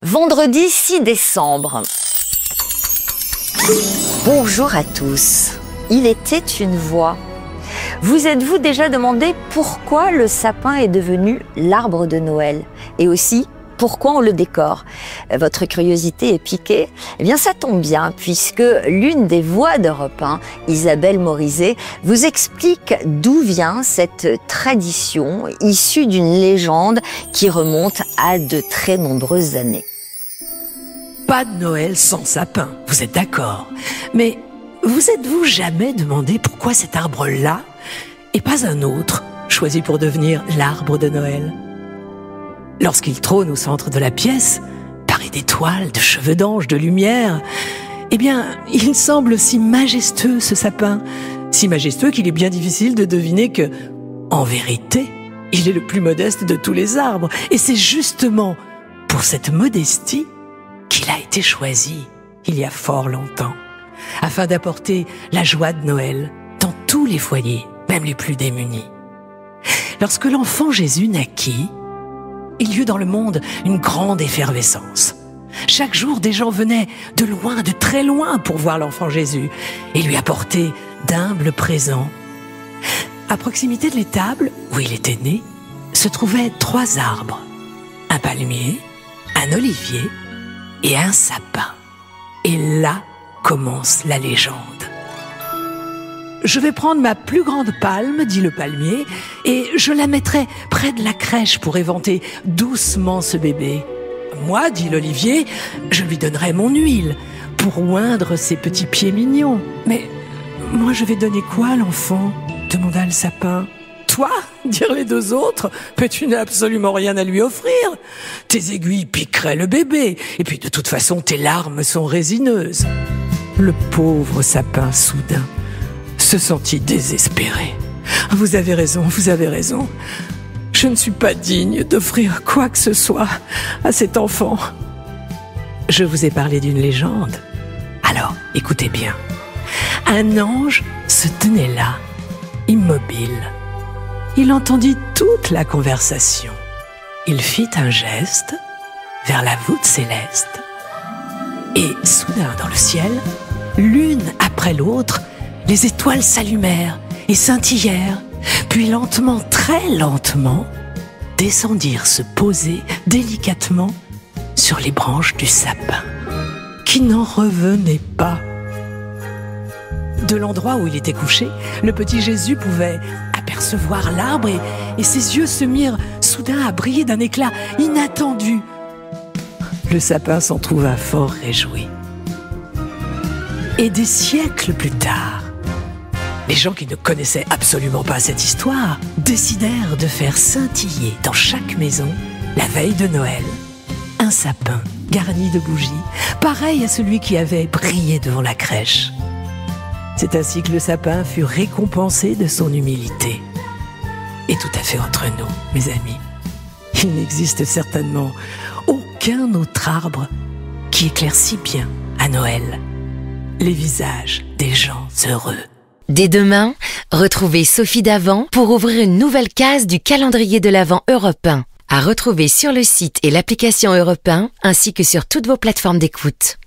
Vendredi 6 décembre. Bonjour à tous. Il était une voix. Vous êtes-vous déjà demandé pourquoi le sapin est devenu l'arbre de Noël? Et aussi, pourquoi on le décore? Votre curiosité est piquée? Eh bien, ça tombe bien, puisque l'une des voix d'Europe 1, Isabelle Morizet, vous explique d'où vient cette tradition issue d'une légende qui remonte à de très nombreuses années. Pas de Noël sans sapin, vous êtes d'accord? Mais vous êtes-vous jamais demandé pourquoi cet arbre-là et pas un autre choisi pour devenir l'arbre de Noël? Lorsqu'il trône au centre de la pièce, paré d'étoiles, de cheveux d'ange, de lumière, eh bien, il semble si majestueux ce sapin, si majestueux qu'il est bien difficile de deviner que, en vérité, il est le plus modeste de tous les arbres. Et c'est justement pour cette modestie qu'il a été choisi, il y a fort longtemps, afin d'apporter la joie de Noël dans tous les foyers, même les plus démunis. Lorsque l'enfant Jésus naquit, il y eut dans le monde une grande effervescence. Chaque jour, des gens venaient de loin, de très loin, pour voir l'enfant Jésus et lui apporter d'humbles présents. À proximité de l'étable où il était né, se trouvaient 3 arbres, un palmier, un olivier et un sapin. Et là commence la légende. Je vais prendre ma plus grande palme, dit le palmier, et je la mettrai près de la crèche pour éventer doucement ce bébé. Moi, dit l'olivier, je lui donnerai mon huile pour oindre ses petits pieds mignons. Mais moi, je vais donner quoi à l'enfant? Demanda le sapin. Toi, dirent les 2 autres, mais tu n'as absolument rien à lui offrir. Tes aiguilles piqueraient le bébé, et puis de toute façon, tes larmes sont résineuses. Le pauvre sapin, soudain, se sentit désespéré. Vous avez raison, vous avez raison. Je ne suis pas digne d'offrir quoi que ce soit à cet enfant. Je vous ai parlé d'une légende. Alors, écoutez bien. Un ange se tenait là, immobile. Il entendit toute la conversation. Il fit un geste vers la voûte céleste. Et soudain, dans le ciel, l'une après l'autre, les étoiles s'allumèrent et scintillèrent, puis lentement, très lentement, descendirent se poser délicatement sur les branches du sapin, qui n'en revenait pas. De l'endroit où il était couché, le petit Jésus pouvait apercevoir l'arbre et ses yeux se mirent soudain à briller d'un éclat inattendu. Le sapin s'en trouva fort réjoui. Et des siècles plus tard, les gens qui ne connaissaient absolument pas cette histoire décidèrent de faire scintiller dans chaque maison, la veille de Noël, un sapin garni de bougies, pareil à celui qui avait brillé devant la crèche. C'est ainsi que le sapin fut récompensé de son humilité. Et tout à fait entre nous, mes amis, il n'existe certainement aucun autre arbre qui éclaire si bien à Noël les visages des gens heureux. Dès demain, retrouvez Sophie Davant pour ouvrir une nouvelle case du calendrier de l'Avent Europe 1. À retrouver sur le site et l'application Europe 1, ainsi que sur toutes vos plateformes d'écoute.